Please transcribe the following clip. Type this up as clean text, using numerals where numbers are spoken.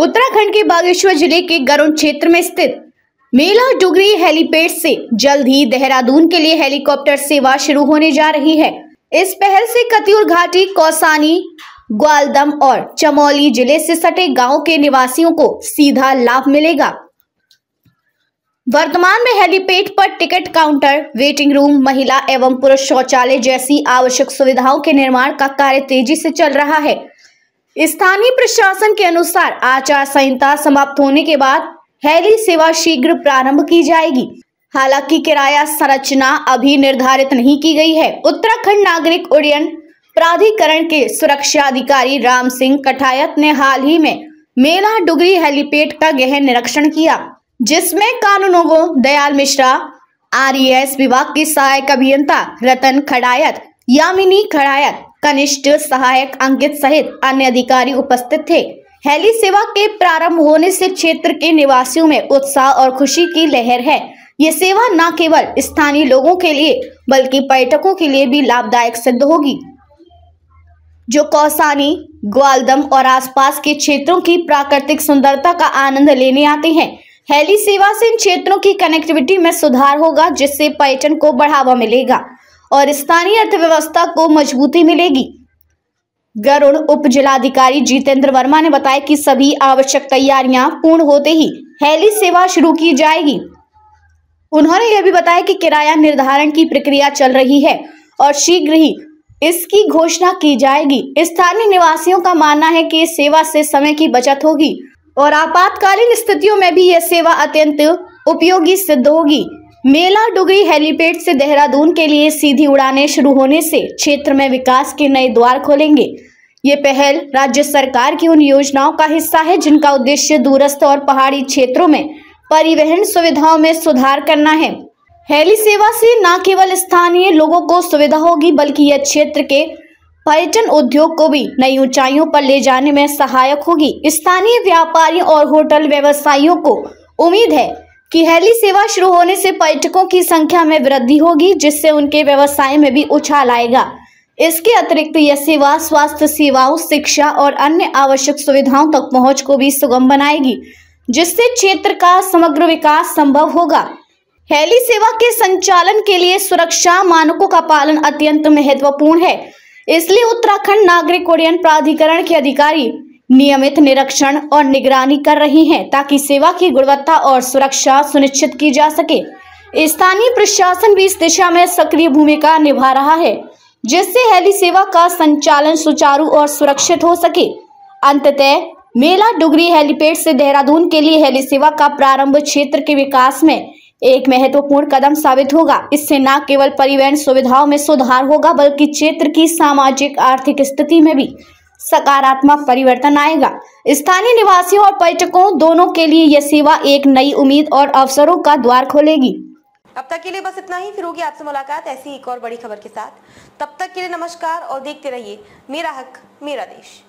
उत्तराखंड के बागेश्वर जिले के गरुड़ क्षेत्र में स्थित मेला डुगरी हेलीपैड से जल्द ही देहरादून के लिए हेलीकॉप्टर सेवा शुरू होने जा रही है। इस पहल से कतियूर घाटी, कौसानी, ग्वालदम और चमोली जिले से सटे गांव के निवासियों को सीधा लाभ मिलेगा। वर्तमान में हेलीपैड पर टिकट काउंटर, वेटिंग रूम, महिला एवं पुरुष शौचालय जैसी आवश्यक सुविधाओं के निर्माण का कार्य तेजी से चल रहा है। स्थानीय प्रशासन के अनुसार आचार संहिता समाप्त होने के बाद हेली सेवा शीघ्र प्रारंभ की जाएगी। हालांकि किराया संरचना अभी निर्धारित नहीं की गई है। उत्तराखंड नागरिक उड्डयन प्राधिकरण के सुरक्षा अधिकारी राम सिंह कठायत ने हाल ही में मेला डुगरी हेलीपैड का गहन निरीक्षण किया, जिसमें कानूनगो दयाल मिश्रा, RES विभाग की सहायक अभियंता रतन खड़ायत, यामिनी खड़ायत, कनिष्ठ सहायक अंकित सहित अन्य अधिकारी उपस्थित थे। हेली सेवा के प्रारंभ होने से क्षेत्र के निवासियों में उत्साह और खुशी की लहर है। ये सेवा न केवल स्थानीय लोगों के लिए बल्कि पर्यटकों के लिए भी लाभदायक सिद्ध होगी, जो कौसानी, ग्वालदम और आसपास के क्षेत्रों की प्राकृतिक सुंदरता का आनंद लेने आते हैं। हेली सेवा से इन क्षेत्रों की कनेक्टिविटी में सुधार होगा, जिससे पर्यटन को बढ़ावा मिलेगा और स्थानीय अर्थव्यवस्था को मजबूती मिलेगी। गरुड़ उप जिलाधिकारी जितेंद्र वर्मा ने बताया कि सभी आवश्यक तैयारियां पूर्ण होते ही हेली सेवा शुरू की जाएगी। उन्होंने यह भी बताया कि किराया निर्धारण की प्रक्रिया चल रही है और शीघ्र ही इसकी घोषणा की जाएगी। स्थानीय निवासियों का मानना है कि इस सेवा से समय की बचत होगी और आपातकालीन स्थितियों में भी यह सेवा अत्यंत उपयोगी सिद्ध होगी। मेला डुगरी हेलीपैड से देहरादून के लिए सीधी उड़ानें शुरू होने से क्षेत्र में विकास के नए द्वार खोलेंगे। ये पहल राज्य सरकार की उन योजनाओं का हिस्सा है जिनका उद्देश्य दूरस्थ और पहाड़ी क्षेत्रों में परिवहन सुविधाओं में सुधार करना है। हेली सेवा से न केवल स्थानीय लोगों को सुविधा होगी, बल्कि यह क्षेत्र के पर्यटन उद्योग को भी नई ऊंचाइयों पर ले जाने में सहायक होगी। स्थानीय व्यापारियों और होटल व्यवसायियों को उम्मीद है कि हेली सेवा शुरू होने से पर्यटकों की संख्या में वृद्धि होगी, जिससे उनके व्यवसाय में भी उछाल आएगा। इसके अतिरिक्त यह सेवा स्वास्थ्य सेवाओं, शिक्षा और अन्य आवश्यक सुविधाओं तक पहुंच को भी सुगम बनाएगी, जिससे क्षेत्र का समग्र विकास संभव होगा। हेली सेवा के संचालन के लिए सुरक्षा मानकों का पालन अत्यंत महत्वपूर्ण है, इसलिए उत्तराखंड नागरिक उड्डयन प्राधिकरण के अधिकारी नियमित निरीक्षण और निगरानी कर रही हैं, ताकि सेवा की गुणवत्ता और सुरक्षा सुनिश्चित की जा सके। स्थानीय प्रशासन भी इस दिशा में सक्रिय भूमिका निभा रहा है, जिससे हेली सेवा का संचालन सुचारू और सुरक्षित हो सके। अंततः मेला डुगरी हेलीपैड से देहरादून के लिए हेली सेवा का प्रारंभ क्षेत्र के विकास में एक महत्वपूर्ण कदम साबित होगा। इससे न केवल परिवहन सुविधाओं में सुधार होगा, बल्कि क्षेत्र की सामाजिक आर्थिक स्थिति में भी सकारात्मक परिवर्तन आएगा। स्थानीय निवासियों और पर्यटकों दोनों के लिए यह सेवा एक नई उम्मीद और अवसरों का द्वार खोलेगी। अब तक के लिए बस इतना ही। फिर होगी आपसे मुलाकात ऐसी एक और बड़ी खबर के साथ। तब तक के लिए नमस्कार और देखते रहिए मेरा हक मेरा देश।